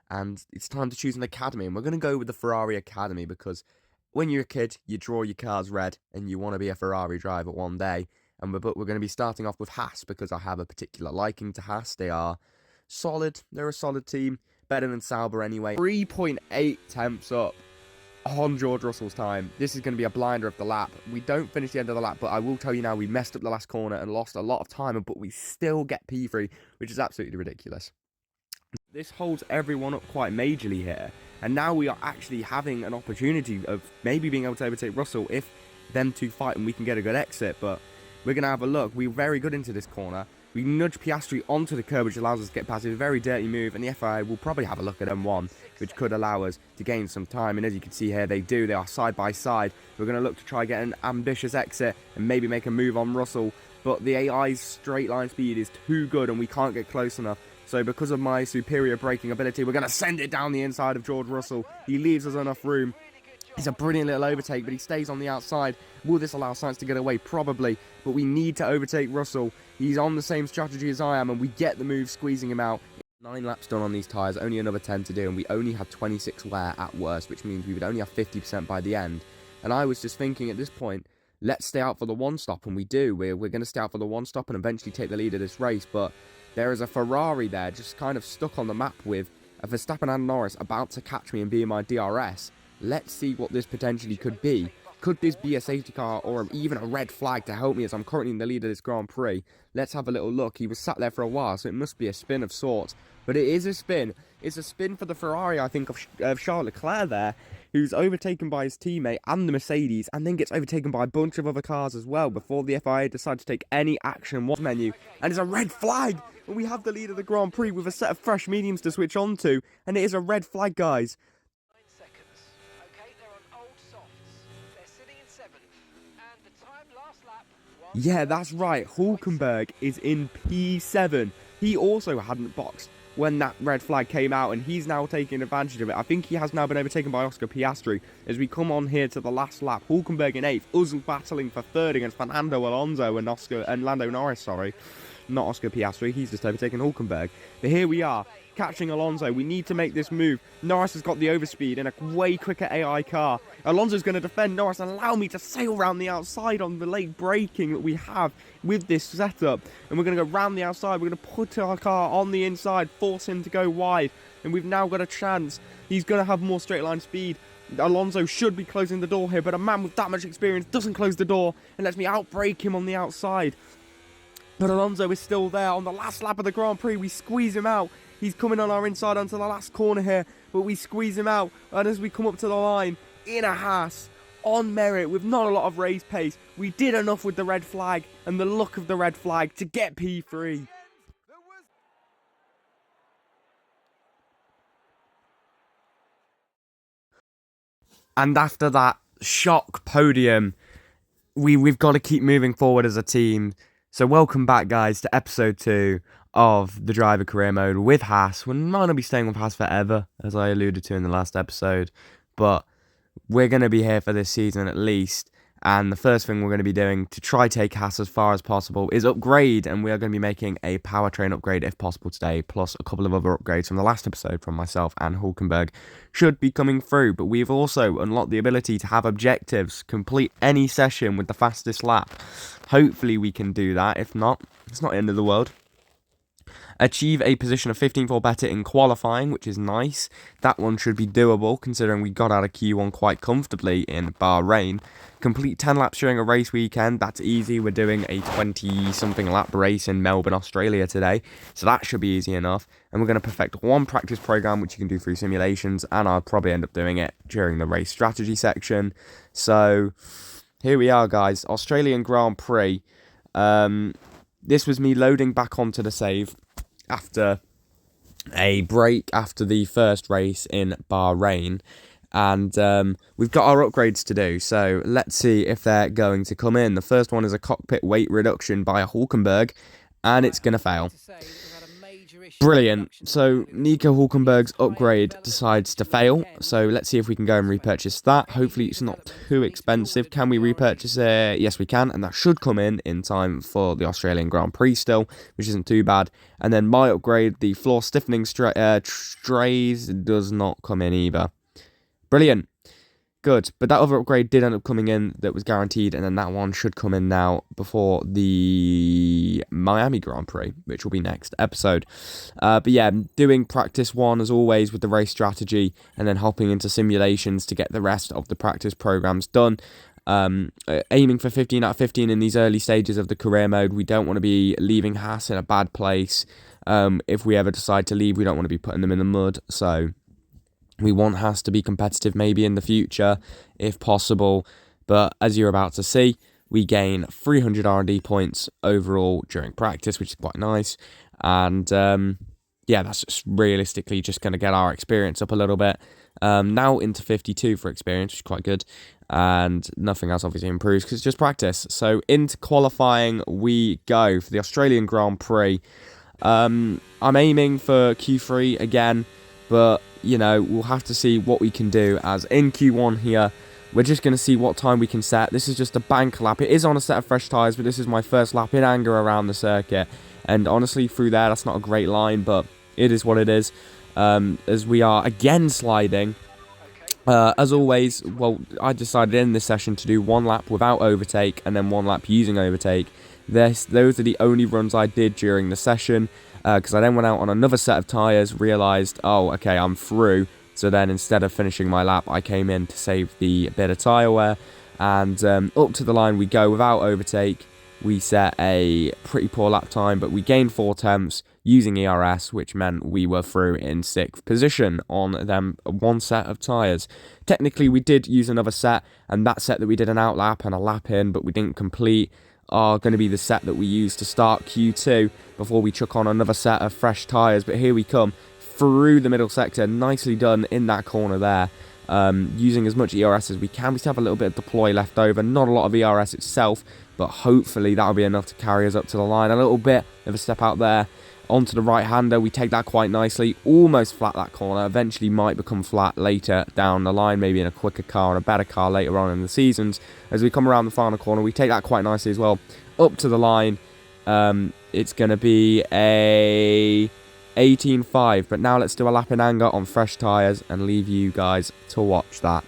and it's time to choose an academy. And we're going to go with the Ferrari Academy because when you're a kid, you draw your cars red and you want to be a Ferrari driver one day. And we're going to be starting off with Haas because I have a particular liking to Haas. They are solid. They're a solid team. Better than Sauber anyway. 3.8 temps up on George Russell's time. This is going to be a blinder of the lap. We don't finish the end of the lap, but I will tell you now, we messed up the last corner and lost a lot of time, but we still get P3, which is absolutely ridiculous. This holds everyone up quite majorly here, and now we are actually having an opportunity of maybe being able to overtake Russell if them two fight and we can get a good exit, but we're going to have a look. We're very good into this corner. We nudge Piastri onto the curb, which allows us to get past. It's a very dirty move, and the FIA will probably have a look at M1, which could allow us to gain some time. And as you can see here, they do. They are side by side. We're going to look to try get an ambitious exit and maybe make a move on Russell. But the AI's straight line speed is too good, and we can't get close enough. So because of my superior braking ability, we're going to send it down the inside of George Russell. He leaves us enough room. It's a brilliant little overtake, but he stays on the outside. Will this allow Sainz to get away? Probably, but we need to overtake Russell. He's on the same strategy as I am, and we get the move squeezing him out. 9 laps done on these tyres, only another 10 to do, and we only had 26 wear at worst, which means we would only have 50% by the end. And I was just thinking at this point, let's stay out for the one stop, and we do. We're going to stay out for the one stop and eventually take the lead of this race, but there is a Ferrari there just kind of stuck on the map with a Verstappen and Norris about to catch me and be in my DRS. Let's see what this potentially could be. Could this be a safety car or even a red flag to help me as I'm currently in the lead of this Grand Prix? Let's have a little look. He was sat there for a while, so it must be a spin of sorts. But it is a spin. It's a spin for the Ferrari, I think, of Charles Leclerc there, who's overtaken by his teammate and the Mercedes, and then gets overtaken by a bunch of other cars as well before the FIA decide to take any action. What menu? And it's a red flag! And we have the lead of the Grand Prix with a set of fresh mediums to switch on to, and it is a red flag, guys. Yeah, that's right. Hulkenberg is in P7. He also hadn't boxed when that red flag came out, and he's now taking advantage of it. I think he has now been overtaken by Oscar Piastri as we come on here to the last lap. Hulkenberg in 8th, us battling for 3rd against Fernando Alonso and Lando Norris, sorry. Not Oscar Piastri, he's just overtaken Hulkenberg. But here we are, catching Alonso. We need to make this move. Norris has got the overspeed in a way quicker AI car. Alonso's going to defend Norris and allow me to sail around the outside on the late braking that we have with this setup. And we're going to go round the outside. We're going to put our car on the inside, force him to go wide. And we've now got a chance. He's going to have more straight line speed. Alonso should be closing the door here, but a man with that much experience doesn't close the door and lets me outbrake him on the outside. But Alonso is still there. On the last lap of the Grand Prix, we squeeze him out. He's coming on our inside onto the last corner here, but we squeeze him out. And as we come up to the line, in a Haas, on merit, with not a lot of race pace, we did enough with the red flag and the look of the red flag to get P3. And after that shock podium, we've got to keep moving forward as a team. So welcome back, guys, to episode 2 of the driver career mode with Haas. We might not be staying with Haas forever, as I alluded to in the last episode, but we're going to be here for this season at least. And the first thing we're going to be doing to try take Haas as far as possible is upgrade, and we are going to be making a powertrain upgrade if possible today, plus a couple of other upgrades from the last episode from myself and Hulkenberg should be coming through. But we've also unlocked the ability to have objectives, complete any session with the fastest lap. Hopefully we can do that. If not, it's not the end of the world. Achieve a position of 15th or better in qualifying, which is nice. That one should be doable, considering we got out of Q1 quite comfortably in Bahrain. Complete 10 laps during a race weekend, that's easy. We're doing a 20-something lap race in Melbourne, Australia today, so that should be easy enough. And we're going to perfect one practice program, which you can do through simulations, and I'll probably end up doing it during the race strategy section. So, here we are, guys. Australian Grand Prix. This was me loading back onto the save after a break after the first race in Bahrain, and we've got our upgrades to do, so let's see if they're going to come in. The first one is a cockpit weight reduction by a Hulkenberg, and it's going to fail. Brilliant. So Nico Hulkenberg's upgrade decides to fail. So let's see if we can go and repurchase that. Hopefully it's not too expensive. Can we repurchase it? Yes, we can. And that should come in time for the Australian Grand Prix still, which isn't too bad. And then my upgrade, the floor stiffening strays, does not come in either. Brilliant. Good, but that other upgrade did end up coming in that was guaranteed, and then that one should come in now before the Miami Grand Prix, which will be next episode. But yeah, doing practice 1 as always with the race strategy, and then hopping into simulations to get the rest of the practice programs done. Aiming for 15 out of 15 in these early stages of the career mode. We don't want to be leaving Haas in a bad place. If we ever decide to leave, we don't want to be putting them in the mud, so we want Haas to be competitive maybe in the future, if possible. But as you're about to see, we gain 300 R&D points overall during practice, which is quite nice. And yeah, that's just realistically just going to get our experience up a little bit. Now into 52 for experience, which is quite good. And nothing else obviously improves because it's just practice. So into qualifying we go for the Australian Grand Prix. I'm aiming for Q3 again, but you know, we'll have to see what we can do, as in Q1 here, we're just going to see what time we can set. This is just a bank lap. It is on a set of fresh tyres, but this is my first lap in anger around the circuit. And honestly, through there, that's not a great line, but it is what it is. As we are again sliding. As always, well, I decided in this session to do 1 lap without overtake and then 1 lap using overtake. Those are the only runs I did during the session. Because I then went out on another set of tyres, realised, oh, okay, I'm through. So then instead of finishing my lap, I came in to save the bit of tyre wear. And up to the line we go without overtake. We set a pretty poor lap time, but we gained 4 tenths using ERS, which meant we were through in 6th position on them 1 set of tyres. Technically, we did use another set, and that set that we did an out lap and a lap in, but we didn't complete, are going to be the set that we use to start Q2 before we chuck on another set of fresh tyres. But here we come through the middle sector, nicely done in that corner there, using as much ERS as we can. We still have a little bit of deploy left over, not a lot of ERS itself, but hopefully that'll be enough to carry us up to the line. A little bit of a step out there onto the right-hander, we take that quite nicely, almost flat that corner, eventually might become flat later down the line, maybe in a quicker car and a better car later on in the seasons. As we come around the final corner, we take that quite nicely as well, up to the line. It's going to be a 18.5, but now let's do a lap in anger on fresh tyres and leave you guys to watch that.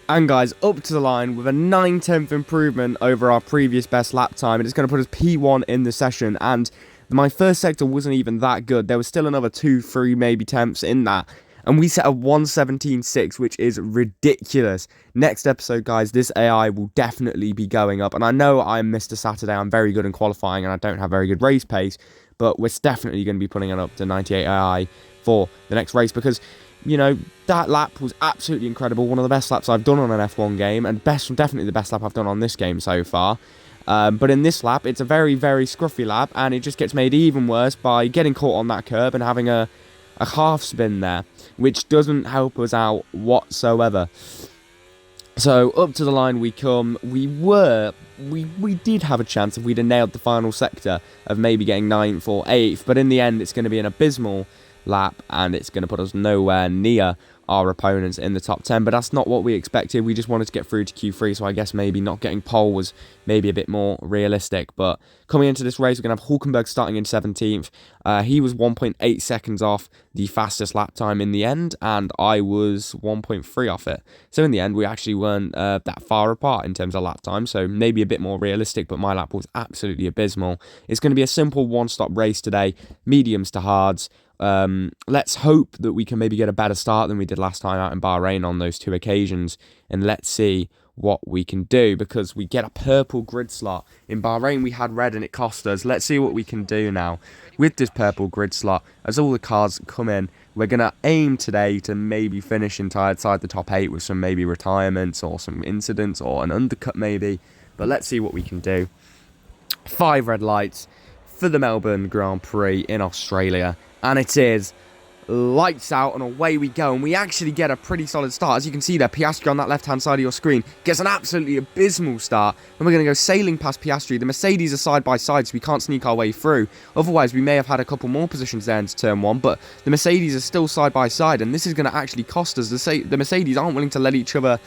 And guys, up to the line with a 9/10 improvement over our previous best lap time. And it's going to put us P1 in the session. And my first sector wasn't even that good. There was still another 2, 3 maybe tenths in that. And we set a 1:17.6, which is ridiculous. Next episode, guys, this AI will definitely be going up. And I know I'm Mr. Saturday. I'm very good in qualifying and I don't have very good race pace. But we're definitely going to be putting it up to 98 AI for the next race. Because, you know, that lap was absolutely incredible. One of the best laps I've done on an F1 game. And definitely the best lap I've done on this game so far. But in this lap, it's a very, very scruffy lap. And it just gets made even worse by getting caught on that curb and having a half spin there, which doesn't help us out whatsoever. So up to the line we come. We did have a chance if we'd have nailed the final sector of maybe getting 9th or 8th, but in the end it's going to be an abysmal lap, and it's going to put us nowhere near our opponents in the top 10, but that's not what we expected. We just wanted to get through to Q3, so I guess maybe not getting pole was maybe a bit more realistic. But coming into this race, we're going to have Hulkenberg starting in 17th. He was 1.8 seconds off the fastest lap time in the end, and I was 1.3 off it. So in the end, we actually weren't that far apart in terms of lap time, so maybe a bit more realistic, but my lap was absolutely abysmal. It's going to be a simple one-stop race today, mediums to hards. Let's hope that we can maybe get a better start than we did last time out in Bahrain on those 2 occasions, and let's see what we can do, because we get a purple grid slot. In Bahrain we had red and it cost us. Let's see what we can do now with this purple grid slot. As all the cars come in, we're going to aim today to maybe finish inside the top 8 with some maybe retirements or some incidents or an undercut maybe, but let's see what we can do. 5 red lights for the Melbourne Grand Prix in Australia, and it is lights out and away we go, and we actually get a pretty solid start. As you can see there, Piastri on that left hand side of your screen gets an absolutely abysmal start, and we're going to go sailing past Piastri. The Mercedes are side by side, so we can't sneak our way through. Otherwise we may have had a couple more positions there into turn 1, but the Mercedes are still side by side, and this is going to actually cost us. The Mercedes aren't willing to let each other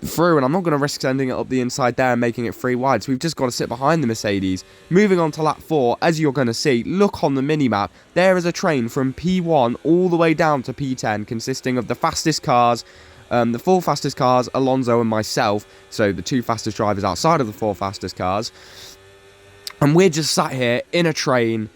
through, and I'm not going to risk sending it up the inside there and making it 3 wide, so we've just got to sit behind the Mercedes. Moving on to lap 4, as you're going to see, look on the mini-map, there is a train from P1 all the way down to P10 consisting of the fastest cars, the 4 fastest cars, Alonso and myself, so the 2 fastest drivers outside of the 4 fastest cars, and we're just sat here in a train,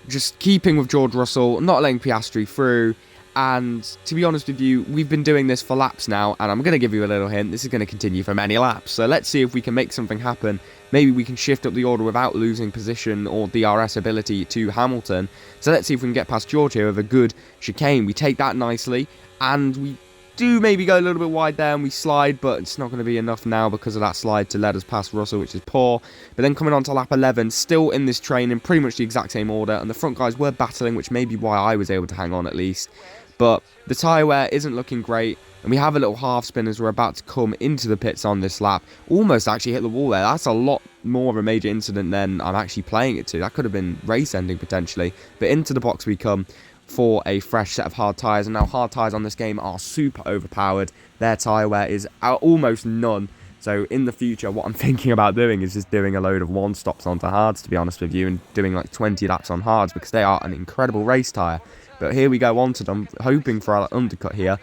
just keeping with George Russell, not letting Piastri through. And to be honest with you, we've been doing this for laps now, and I'm going to give you a little hint. This is going to continue for many laps. So let's see if we can make something happen. Maybe we can shift up the order without losing position or DRS ability to Hamilton. So let's see if we can get past George here with a good chicane. We take that nicely, and we do maybe go a little bit wide there and we slide, but it's not going to be enough now because of that slide to let us past Russell, which is poor. But then coming on to lap 11, still in this train in pretty much the exact same order, and the front guys were battling, which may be why I was able to hang on at least. But the tyre wear isn't looking great, and we have a little half spin as we're about to come into the pits on this lap. Almost actually hit the wall there. That's a lot more of a major incident than I'm actually playing it to. That could have been race ending potentially. But into the box we come for a fresh set of hard tyres, and now hard tyres on this game are super overpowered. Their tyre wear is almost none. So in the future, what I'm thinking about doing is just doing a load of one stops onto hards, to be honest with you, and doing like 20 laps on hards, because they are an incredible race tyre. But here we go onto them, hoping for an undercut here,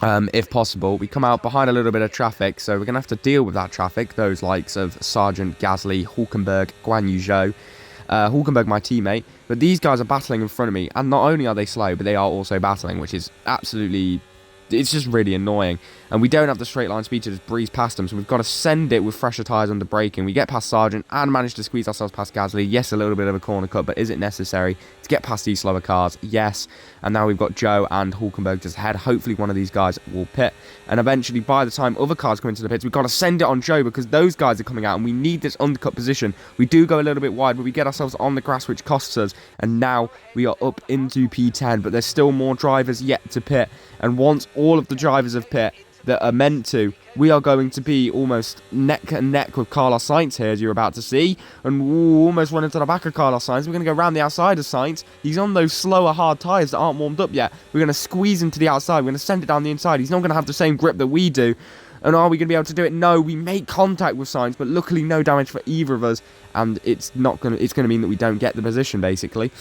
if possible. We come out behind a little bit of traffic, so we're going to have to deal with that traffic. Those likes of Sargent, Gasly, Hulkenberg, Guan Yu Zhou. Hulkenberg, my teammate. But these guys are battling in front of me, and not only are they slow, but they are also battling, which is absolutely... it's just really annoying. And we don't have the straight line speed to just breeze past them, so we've got to send it with fresher tyres under braking. We get past Sargent and manage to squeeze ourselves past Gasly. Yes, a little bit of a corner cut, but is it necessary to get past these slower cars? Yes. And now we've got Joe and Hulkenberg just ahead. Hopefully one of these guys will pit. And eventually, by the time other cars come into the pits, we've got to send it on Joe because those guys are coming out and we need this undercut position. We do go a little bit wide, but we get ourselves on the grass, which costs us. And now we are up into P10, but there's still more drivers yet to pit. And once all of the drivers have pit that are meant to, we are going to be almost neck and neck with Carlos Sainz here, as you're about to see, and almost run into the back of Carlos Sainz. We're going to go around the outside of Sainz. He's on those slower hard tyres that aren't warmed up yet. We're going to squeeze him to the outside. We're going to send it down the inside. He's not going to have the same grip that we do. And are we going to be able to do it? No, we make contact with Sainz, but luckily no damage for either of us, and it's going to mean that we don't get the position basically.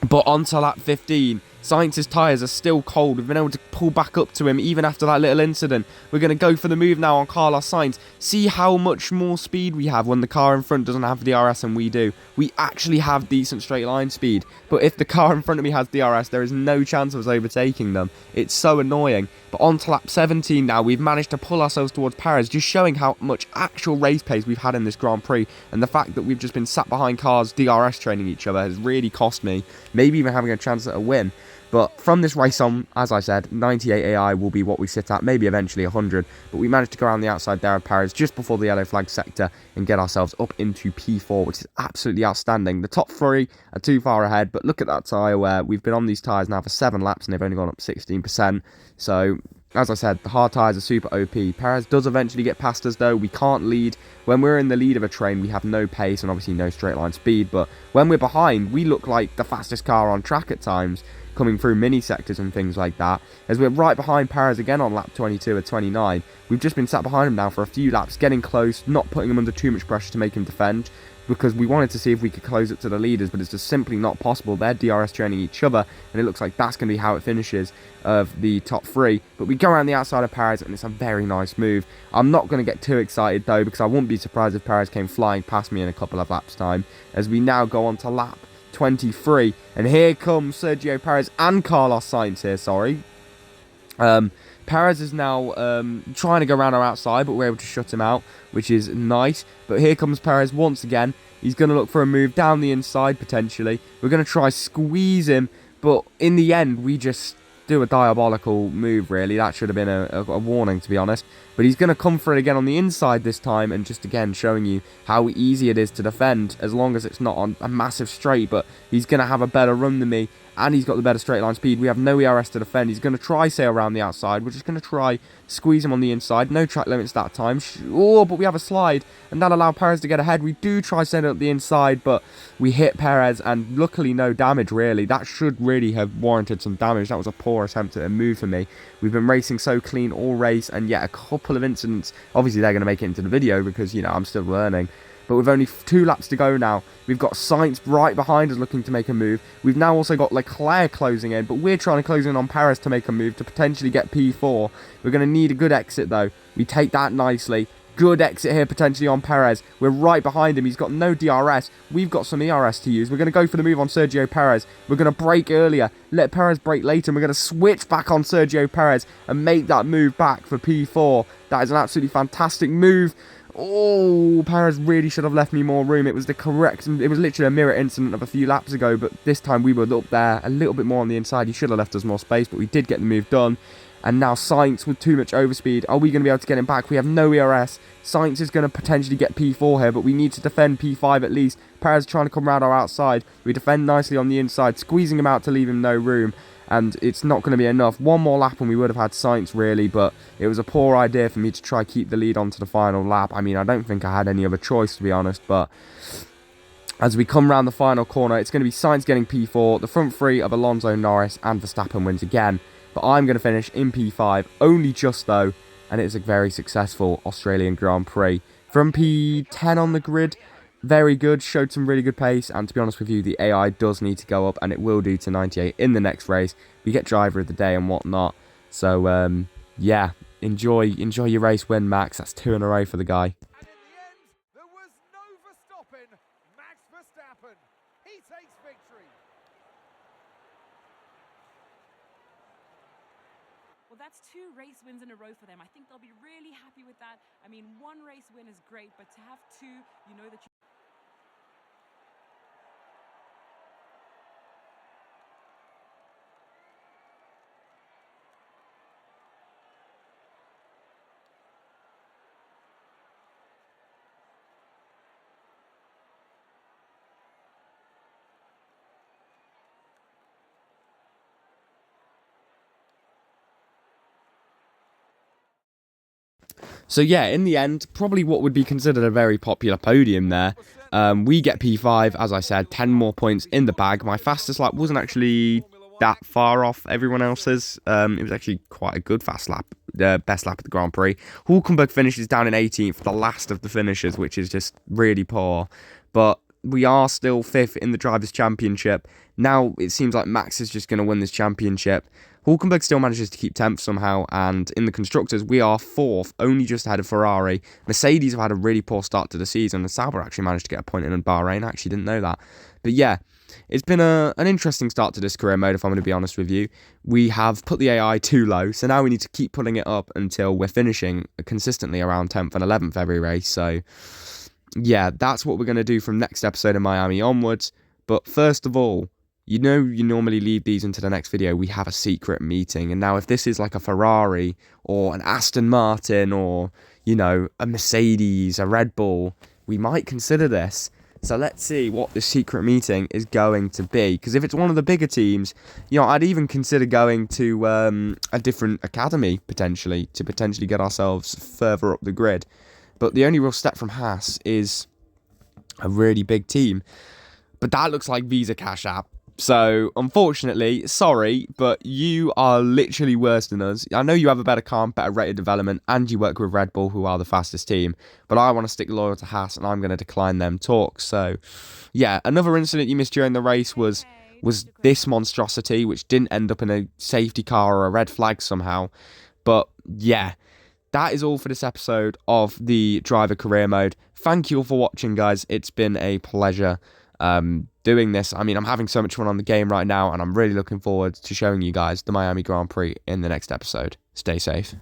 But on to lap 15. Sainz's tyres are still cold. We've been able to pull back up to him even after that little incident. We're going to go for the move now on Carlos Sainz. See how much more speed we have when the car in front doesn't have DRS and we do. We actually have decent straight line speed. But if the car in front of me has DRS, there is no chance of us overtaking them. It's so annoying. But on to lap 17 now. We've managed to pull ourselves towards Perez, just showing how much actual race pace we've had in this Grand Prix. And the fact that we've just been sat behind cars DRS training each other has really cost me. Maybe even having a chance at a win. But from this race on, as I said, 98 AI will be what we sit at, maybe eventually 100. But we managed to go around the outside there of Perez just before the yellow flag sector and get ourselves up into P4, which is absolutely outstanding. The top 3 are too far ahead, but look at that tyre wear. We've been on these tyres now for 7 laps and they've only gone up 16%. So as I said, the hard tyres are super OP. Perez does eventually get past us though. We can't lead. When we're in the lead of a train, we have no pace and obviously no straight line speed. But when we're behind, we look like the fastest car on track at times, coming through mini sectors and things like that. As we're right behind Perez again on lap 22 or 29. We've just been sat behind him now for a few laps, getting close, not putting him under too much pressure to make him defend, because we wanted to see if we could close it to the leaders, but it's just simply not possible. They're DRS training each other, and it looks like that's going to be how it finishes of the top three. But we go around the outside of Perez, and it's a very nice move. I'm not going to get too excited, though, because I wouldn't be surprised if Perez came flying past me in a couple of laps' time, as we now go on to lap 23. And here comes Sergio Perez and Carlos Sainz here, sorry. Perez is now trying to go around our outside, but we're able to shut him out, which is nice. But here comes Perez once again. He's going to look for a move down the inside, potentially. We're going to try squeeze him, but in the end, we just do a diabolical move, really. That should have been a warning, to be honest. But he's going to come for it again on the inside this time, and just again showing you how easy it is to defend, as long as it's not on a massive straight. But he's going to have a better run than me, and he's got the better straight line speed. We have no ERS to defend. He's going to try sail around the outside. We're just going to try squeeze him on the inside. No track limits that time. Oh, but we have a slide, and that allowed Perez to get ahead. We do try sailing up the inside, but we hit Perez, and luckily no damage, really. That should really have warranted some damage. That was a poor attempt at a move for me. We've been racing so clean all race, and yet a couple of incidents. Obviously, they're going to make it into the video because, you know, I'm still learning. But with only 2 laps to go now, we've got Sainz right behind us looking to make a move. We've now also got Leclerc closing in, but we're trying to close in on Perez to make a move to potentially get P4. We're going to need a good exit, though. We take that nicely. Good exit here, potentially on Perez. We're right behind him. He's got no DRS. We've got some ERS to use. We're going to go for the move on Sergio Perez. We're going to brake earlier, let Perez brake later, and we're going to switch back on Sergio Perez and make that move back for P4. That is an absolutely fantastic move. Oh, Perez really should have left me more room. It was the correct, it was literally a mirror incident of a few laps ago, but this time we were up there a little bit more on the inside. He should have left us more space, but we did get the move done. And now Sainz with too much overspeed. Are we going to be able to get him back? We have no ERS. Sainz is going to potentially get P4 here, but we need to defend P5 at least. Perez trying to come around our outside. We defend nicely on the inside, squeezing him out to leave him no room. And it's not going to be enough. One more lap and we would have had Sainz, really, but it was a poor idea for me to try keep the lead on to the final lap. I mean, I don't think I had any other choice, to be honest, but as we come round the final corner, it's going to be Sainz getting P4, the front three of Alonso, Norris, and Verstappen wins again. But I'm going to finish in P5, only just though, and it's a very successful Australian Grand Prix. From P10 on the grid, very good, showed some really good pace, and to be honest with you, the AI does need to go up, and it will do to 98 in the next race. We get driver of the day and whatnot, so yeah, enjoy your race win, Max. That's 2 in a row for the guy. And in the end, there was no Verstappen. Max Verstappen, he takes victory. Well, that's 2 race wins in a row for them. I think they'll be really happy with that. I mean, 1 race win is great, but to have 2, you know that you... So yeah, in the end, probably what would be considered a very popular podium there. We get P5, as I said, 10 more points in the bag. My fastest lap wasn't actually that far off everyone else's. It was actually quite a good fast lap, the best lap of the Grand Prix. Hulkenberg finishes down in 18th, the last of the finishers, which is just really poor. But we are still 5th in the Drivers' Championship. Now it seems like Max is just going to win this championship. Hulkenberg still manages to keep 10th somehow, and in the Constructors, we are 4th, only just ahead of Ferrari. Mercedes have had a really poor start to the season, and Sauber actually managed to get a point in Bahrain. I actually didn't know that. But yeah, it's been an interesting start to this career mode, if I'm going to be honest with you. We have put the AI too low, so now we need to keep putting it up until we're finishing consistently around 10th and 11th every race. So yeah, that's what we're going to do from next episode in Miami onwards. But first of all, you know, you normally leave these into the next video. We have a secret meeting. And now if this is like a Ferrari or an Aston Martin or, you know, a Mercedes, a Red Bull, we might consider this. So let's see what the secret meeting is going to be. Because if it's one of the bigger teams, I'd even consider going to a different academy, potentially, to potentially get ourselves further up the grid. But the only real step from Haas is a really big team. But that looks like Visa Cash App. So, unfortunately, sorry, but you are literally worse than us. I know you have a better car, better rated development, and you work with Red Bull, who are the fastest team. But I want to stick loyal to Haas, and I'm going to decline them talks. So, yeah, another incident you missed during the race was this monstrosity, which didn't end up in a safety car or a red flag somehow. But, yeah, that is all for this episode of the driver career mode. Thank you all for watching, guys. It's been a pleasure doing this. I mean, I'm having so much fun on the game right now, and I'm really looking forward to showing you guys the Miami Grand Prix in the next episode. Stay safe.